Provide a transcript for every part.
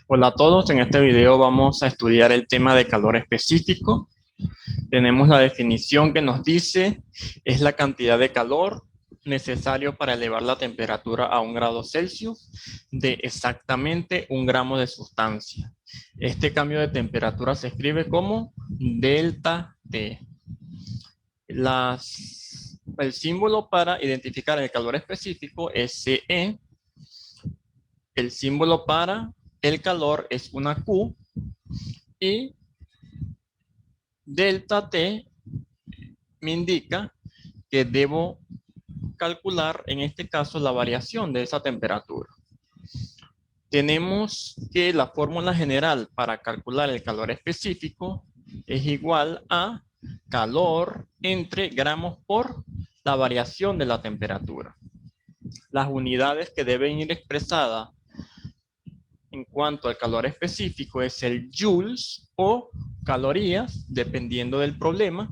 Hola a todos, en este video vamos a estudiar el tema de calor específico. Tenemos la definición que nos dice es la cantidad de calor necesario para elevar la temperatura a 1 grado Celsius de exactamente 1 gramo de sustancia. Este cambio de temperatura se escribe como delta T. El símbolo para identificar el calor específico es CE. El símbolo para el calor es una Q y delta T me indica que debo calcular en este caso la variación de esa temperatura. Tenemos que la fórmula general para calcular el calor específico es igual a calor entre gramos por la variación de la temperatura. Las unidades que deben ir expresadas en cuanto al calor específico es el joules o calorías, dependiendo del problema,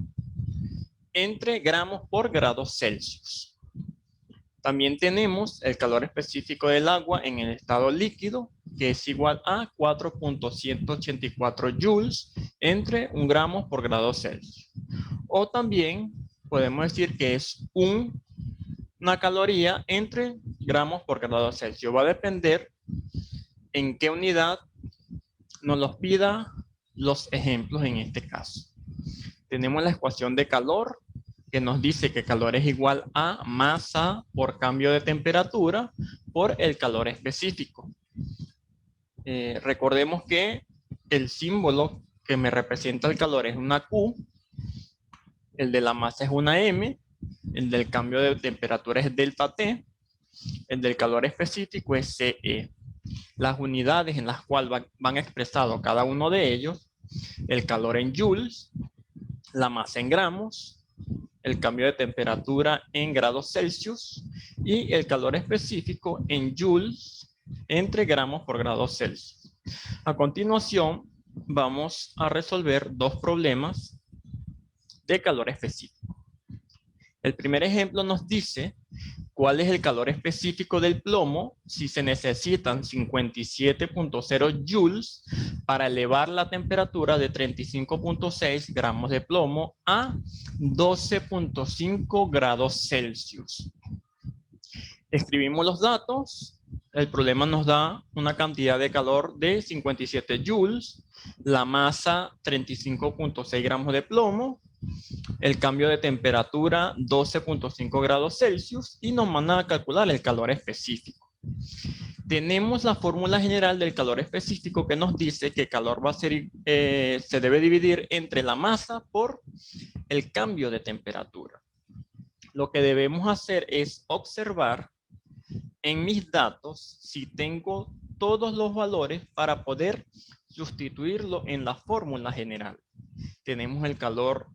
entre gramos por grados Celsius. También tenemos el calor específico del agua en el estado líquido, que es igual a 4.184 joules entre 1 gramo por grado Celsius. O también podemos decir que es una caloría entre gramos por grado Celsius. Va a depender en qué unidad nos los pida los ejemplos en este caso. Tenemos la ecuación de calor que nos dice que calor es igual a masa por cambio de temperatura por el calor específico. Recordemos que el símbolo que me representa el calor es una Q, el de la masa es una M, el del cambio de temperatura es delta T, el del calor específico es CE. Las unidades en las cuales van expresados cada uno de ellos, el calor en joules, la masa en gramos, el cambio de temperatura en grados Celsius y el calor específico en joules entre gramos por grado Celsius. A continuación, vamos a resolver dos problemas de calor específico. El primer ejemplo nos dice cuál es el calor específico del plomo si se necesitan 57.0 joules para elevar la temperatura de 35.6 gramos de plomo a 12.5 grados Celsius. Escribimos los datos. El problema nos da una cantidad de calor de 57 joules, la masa 35.6 gramos de plomo, el cambio de temperatura 12.5 grados Celsius y nos mandan a calcular el calor específico. Tenemos la fórmula general del calor específico que nos dice que el calor va a ser, se debe dividir entre la masa por el cambio de temperatura. Lo que debemos hacer es observar en mis datos si tengo todos los valores para poder sustituirlo en la fórmula general. Tenemos el calor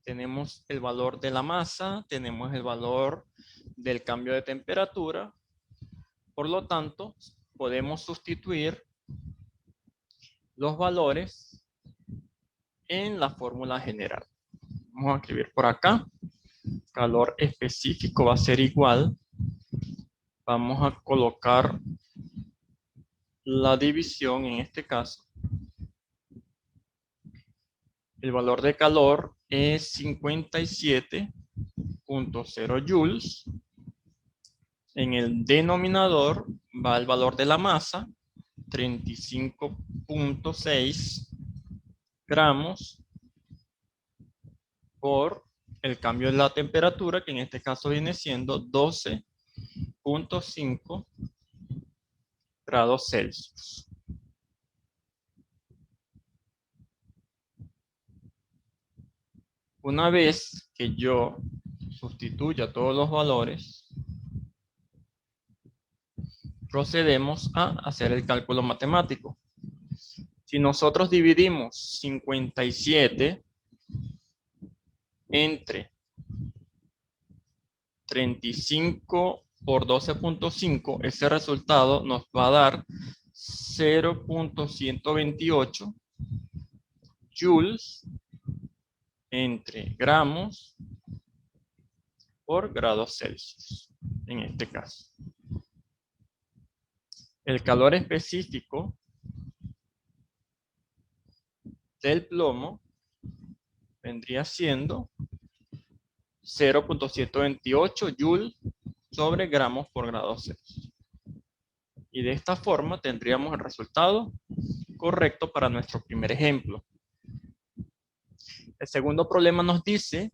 tenemos el valor de la masa, tenemos el valor del cambio de temperatura. Por lo tanto, podemos sustituir los valores en la fórmula general. Vamos a escribir por acá. Calor específico va a ser igual. Vamos a colocar la división en este caso. El valor de calor es 57.0 joules. En el denominador va el valor de la masa, 35.6 gramos, por el cambio de la temperatura, que en este caso viene siendo 12.5 grados Celsius. Una vez que yo sustituya todos los valores, procedemos a hacer el cálculo matemático. Si nosotros dividimos 57 entre 35 por 12.5, ese resultado nos va a dar 0.128 joules entre gramos por grados Celsius, en este caso. el calor específico del plomo vendría siendo 0.728 joules sobre gramos por grado Celsius. Y de esta forma tendríamos el resultado correcto para nuestro primer ejemplo. El segundo problema nos dice,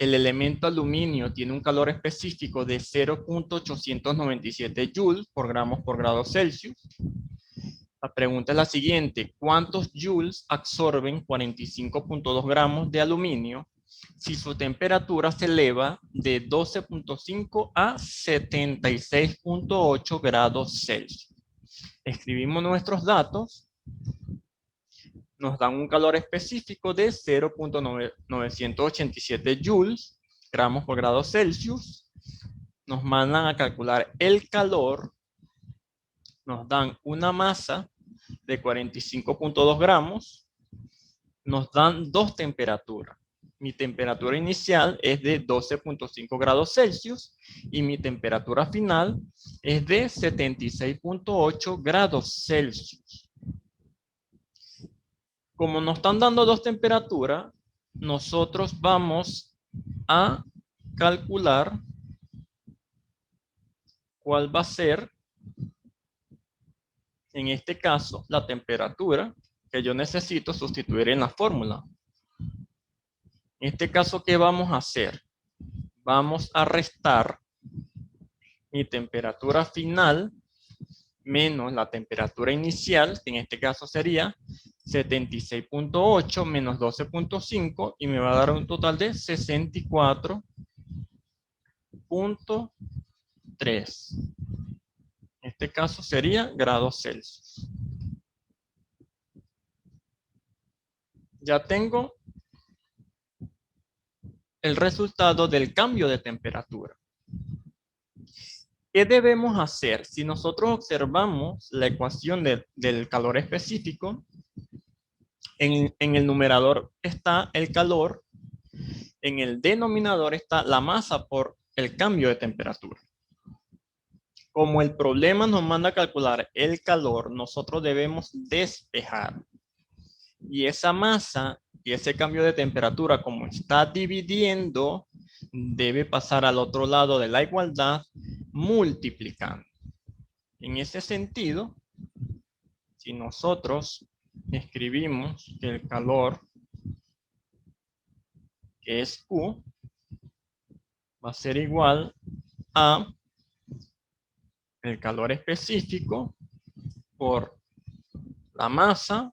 el elemento aluminio tiene un calor específico de 0.897 joules por gramos por grado Celsius. La pregunta es la siguiente, ¿cuántos joules absorben 45.2 gramos de aluminio si su temperatura se eleva de 12.5 a 76.8 grados Celsius? Escribimos nuestros datos, nos dan un calor específico de 0.987 joules, gramos por grado Celsius. Nos mandan a calcular el calor, nos dan una masa de 45.2 gramos, nos dan dos temperaturas. Mi temperatura inicial es de 12.5 grados Celsius y mi temperatura final es de 76.8 grados Celsius. Como nos están dando dos temperaturas, nosotros vamos a calcular cuál va a ser, en este caso, la temperatura que yo necesito sustituir en la fórmula. En este caso, ¿qué vamos a hacer? Vamos a restar mi temperatura final menos la temperatura inicial, que en este caso sería 76.8 menos 12.5 y me va a dar un total de 64.3. En este caso sería grados Celsius. Ya tengo el resultado del cambio de temperatura. ¿Qué debemos hacer? Si nosotros observamos la ecuación del calor específico, en el numerador está el calor, en el denominador está la masa por el cambio de temperatura. Como el problema nos manda a calcular el calor, nosotros debemos despejar. Y esa masa y ese cambio de temperatura, como está dividiendo, debe pasar al otro lado de la igualdad multiplicando. En ese sentido, si nosotros escribimos que el calor, que es Q, va a ser igual a el calor específico por la masa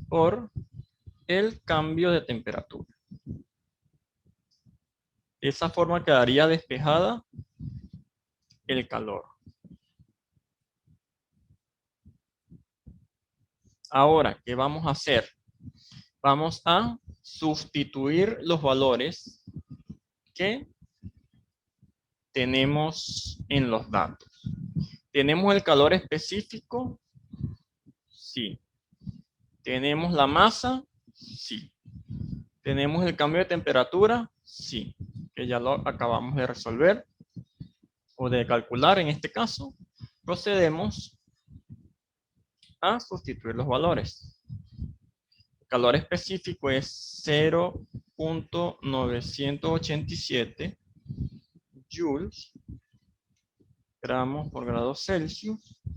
por el cambio de temperatura. De esa forma quedaría despejada el calor. Ahora, ¿qué vamos a hacer? Vamos a sustituir los valores que tenemos en los datos. ¿Tenemos el calor específico? Sí. ¿Tenemos la masa? Sí. ¿Tenemos el cambio de temperatura? Sí. Que ya lo acabamos de resolver o de calcular en este caso. Procedemos a sustituir los valores. El calor específico es 0.987 joules gramos por grado Celsius. En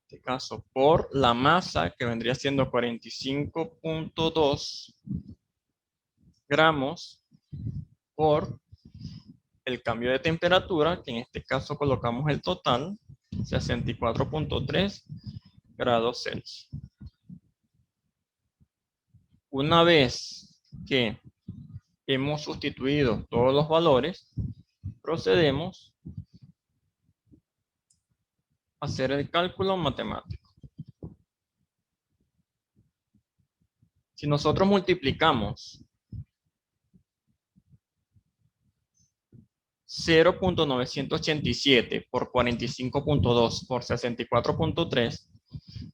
este caso por la masa que vendría siendo 45.2 gramos por el cambio de temperatura, que en este caso colocamos el total, 64.3 grados Celsius. Una vez que hemos sustituido todos los valores, procedemos a hacer el cálculo matemático. Si nosotros multiplicamos 0.987 por 45.2 por 64.3,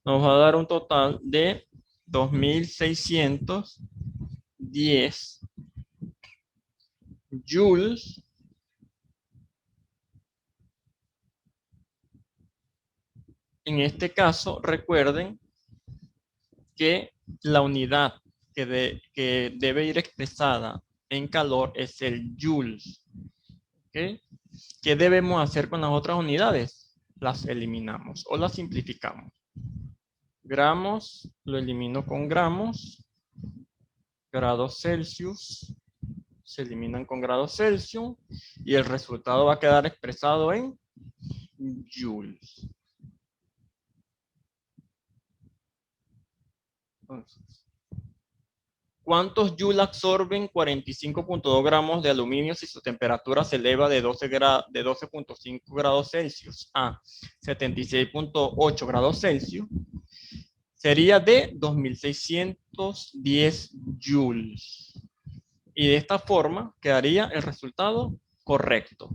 nos va a dar un total de 2.610 joules En este caso, recuerden que la unidad que debe ir expresada en calor es el joules. ¿Okay? ¿Qué debemos hacer con las otras unidades? Las eliminamos o las simplificamos. Gramos, lo elimino con gramos. Grados Celsius, se eliminan con grados Celsius. Y el resultado va a quedar expresado en joules. Entonces, ¿cuántos joules absorben 45.2 gramos de aluminio si su temperatura se eleva de 12.5 grados Celsius a 76.8 grados Celsius? Sería de 2610 joules. Y de esta forma quedaría el resultado correcto.